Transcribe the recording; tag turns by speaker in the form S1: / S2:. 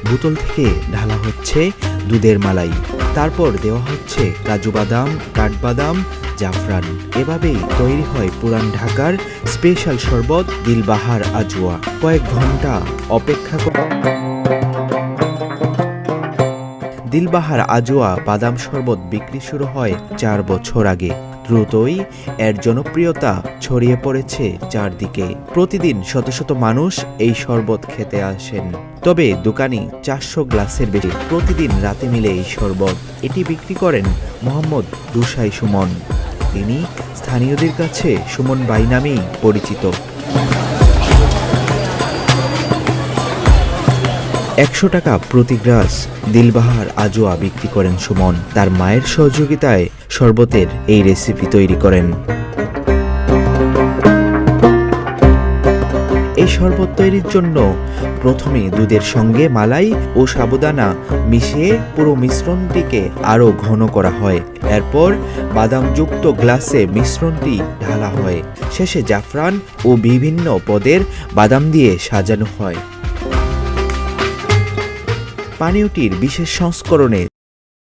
S1: বোতল থেকে ঢালা হচ্ছে দুধের মালাই, তারপর দেওয়া হচ্ছে কাজু বাদাম, কাঠবাদাম, জাফরান। এভাবেই তৈরি হয় পুরান ঢাকার স্পেশাল শরবত দিলবাহার আজওয়া। কয়েক ঘন্টা অপেক্ষা করে দিলবাহার আজওয়া বাদাম শরবত বিক্রি শুরু হয় 4 বছর আগে। দ্রুতই এর জনপ্রিয়তা ছড়িয়ে পড়েছে চারদিকে। প্রতিদিন শত শত মানুষ এই শরবত খেতে আসেন। তবে দোকানি 400 গ্লাসের বেশি প্রতিদিন রাতে মিলে এই শরবত। এটি বিক্রি করেন মোহাম্মদ দুসাই সুমন। তিনি স্থানীয়দের কাছে সুমন ভাই নামেই পরিচিত। 100 টাকা প্রতি গ্লাস দিলবাহার আজওয়া বিক্রি করেন সুমন। তার মায়ের সহযোগিতায় শরবতের এই রেসিপি তৈরি করেন। এই শরবত তৈরির জন্য প্রথমে দুধের সঙ্গে মালাই ও সাবুদানা মিশিয়ে পুরো মিশ্রণটিকে আরও ঘন করা হয়। এরপর বাদামযুক্ত গ্লাসে মিশ্রণটি ঢালা হয়। শেষে জাফরান ও বিভিন্ন পদের বাদাম দিয়ে সাজানো হয়। পানীয়টির বিশেষ সংস্করণে